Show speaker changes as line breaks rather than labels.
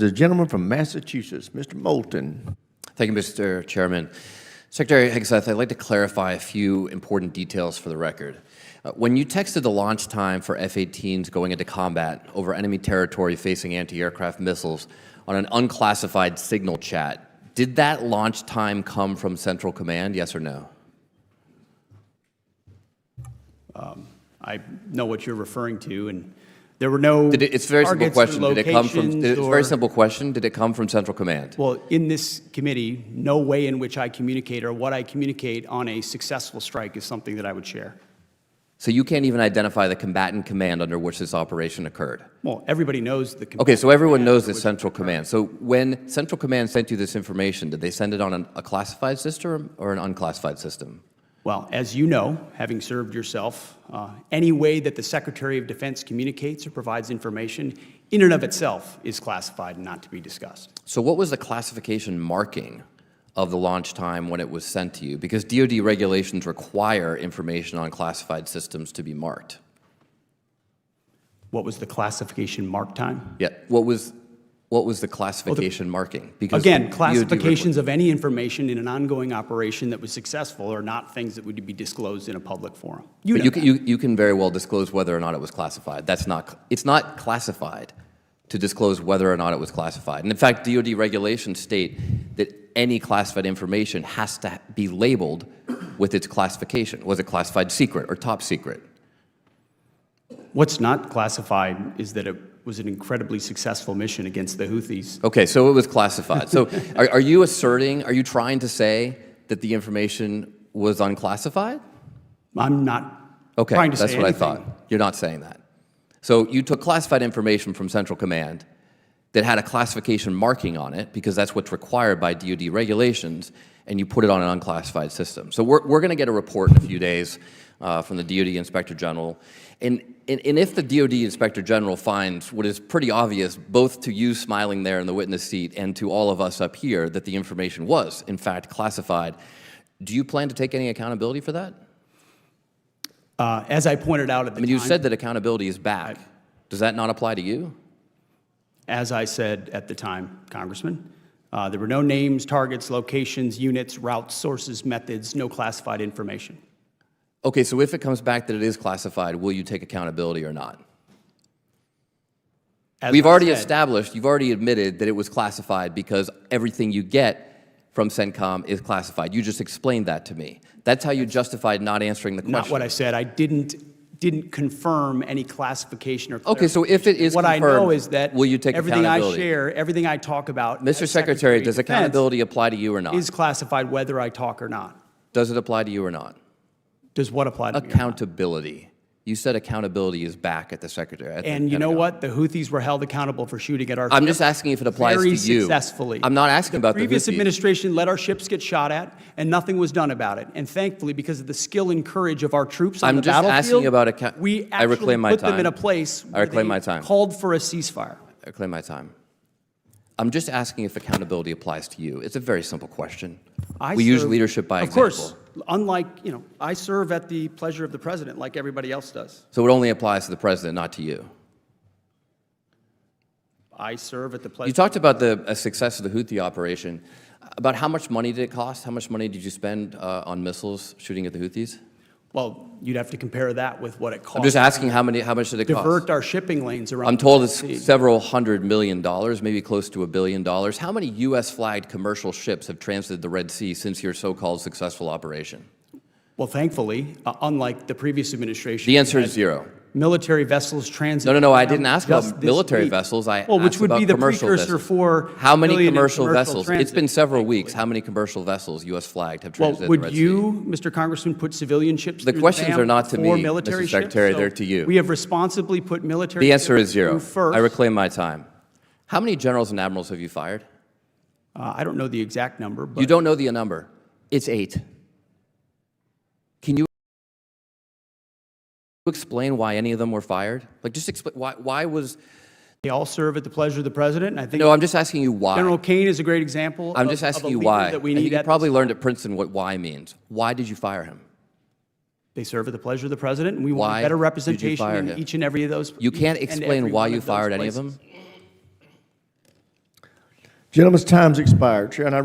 is the gentleman from Massachusetts, Mr. Moulton.
Thank you, Mr. Chairman. Secretary Hegseth, I'd like to clarify a few important details for the record. When you texted the launch time for F-18s going into combat over enemy territory facing anti-aircraft missiles on an unclassified signal chat, did that launch time come from Central Command, yes or no?
I know what you're referring to, and there were no
It's a very simple question. Did it come from? It's a very
simple.
simple question. Did it come from Central Command?
Well, in this committee, no way in which I communicate or what I communicate on a successful strike is something that I would share.
So you can't even identify the combatant command under which this operation occurred?
Well, everybody knows the
Okay, so everyone knows it's Central Command. So when Central Command sent you this information, did they send it on a classified system or an unclassified system?
Well, as you know, having served yourself, any way that the Secretary of Defense communicates or provides information in and of itself is classified and not to be discussed.
So what was the classification marking of the launch time when it was sent to you? Because DoD regulations require information on classified systems to be marked.
What was the classification mark time?
Yeah, what was the classification marking? Because
Again, classifications of any information in an ongoing operation that was successful are not things that would be disclosed in a public forum.
You can very well disclose whether or not it was classified. It's not classified to disclose whether or not it was classified. And in fact, DoD regulations state that any classified information has to be labeled with its classification. Was it classified secret or top secret?
What's not classified is that it was an incredibly successful mission against the Houthis.
Okay, so it was classified. So are you trying to say that the information was unclassified?
I'm not
Okay,
trying to say
that's what
anything.
I thought. You're not saying that. So you took classified information from Central Command that had a classification marking on it, because that's what's required by DoD regulations, and you put it on an unclassified system. So we're going to get a report in a few days from the DoD Inspector General. And if the DoD Inspector General finds what is pretty obvious, both to you smiling there in the witness seat and to all of us up here, that the information was, in fact, classified, do you plan to take any accountability for that?
As I pointed out at the time,
you said that accountability is back. Does that not apply to you?
as I said at the time, Congressman, there were no names, targets, locations, units, routes, sources, methods, no classified information.
Okay, so if it comes back that it is classified, will you take accountability or not? We've already established, you've already admitted that it was classified because everything you get from CENTCOM is classified. You just explained that to me. That's how you justified not answering the question.
Not what I said. I didn't confirm any classification or
Okay, so if it is
what
confirmed,
I know is that
will you take
everything
accountability?
I share, everything I talk about,
Mr.
as
Secretary,
of
does
Defense
accountability apply to you or not?
is classified whether I talk or not.
Does it apply to you or not?
Does what apply to me or not?
Accountability. You said accountability is back at the Secretary.
And you know what? The Houthis were held accountable for shooting at our
I'm
ship
just asking if it applies to
very
you.
successfully.
I'm not asking about the
previous
Houthis.
administration let our ships get shot at, and nothing was done about it. And thankfully, because of the skill and courage of our troops on
I'm
the
just
battlefield,
asking about
we
I
actually
reclaim my
put them
time.
in a place
I
where
reclaim
they
my time.
called for a ceasefire.
I claim my time. I'm just asking if accountability applies to you. It's a very simple question. We use leadership by example.
Of course, unlike, I serve at the pleasure of the president like everybody else does.
So it only applies to the president, not to you.
I serve at the pleasure.
You talked about the success of the Houthi operation. About how much money did it cost? How much money did you spend on missiles shooting at the Houthis?
Well, you'd have to compare that with what it cost.
I'm just asking how much did it cost?
Divert our shipping lanes around.
I'm told
the
it's
sea.
several $100 million, maybe close to $1 billion. How many U.S.-flagged commercial ships have transited the Red Sea since your so-called successful operation?
Well, thankfully, unlike the previous administration,
The answer is zero.
military vessels transit.
No, I didn't ask
just
about
this
military
week.
vessels. I
Well, which
asked
would
about
be the
commercial
precursor
vessels.
for
How many
civilian and
commercial vessels?
transit,
It's been several
thankfully.
weeks. How many commercial vessels, U.S. flagged, have
Well,
transited the
would
Red
you, Mr. Congressman, put civilian ships
The
through
questions
dam
are not to
for
me,
military
Mr. Secretary,
ships?
they're to you.
We have responsibly put military
The answer
ships
is zero.
through first.
I reclaim my time. How many generals and admirals have you fired?
I don't know the exact number, but
You don't know the number. It's 8. Can you explain why any of them were fired? Like, just explain why was...
they all serve at the pleasure of the president. And I think
No, I'm just asking you why.
General Kane is a great example.
I'm just
of
asking
a
you
leader
why.
that we
And
need
you
at
probably
this
learned
time.
at Princeton what why means. Why did you fire him?
They serve at the pleasure of the president, and we want
Why
better
did you
representation
fire
in
him?
each and every of those.
You can't
and
explain
every
why
one
you
of those
fired any of
places.
them?
Gentlemen's time's expired. Chair, and I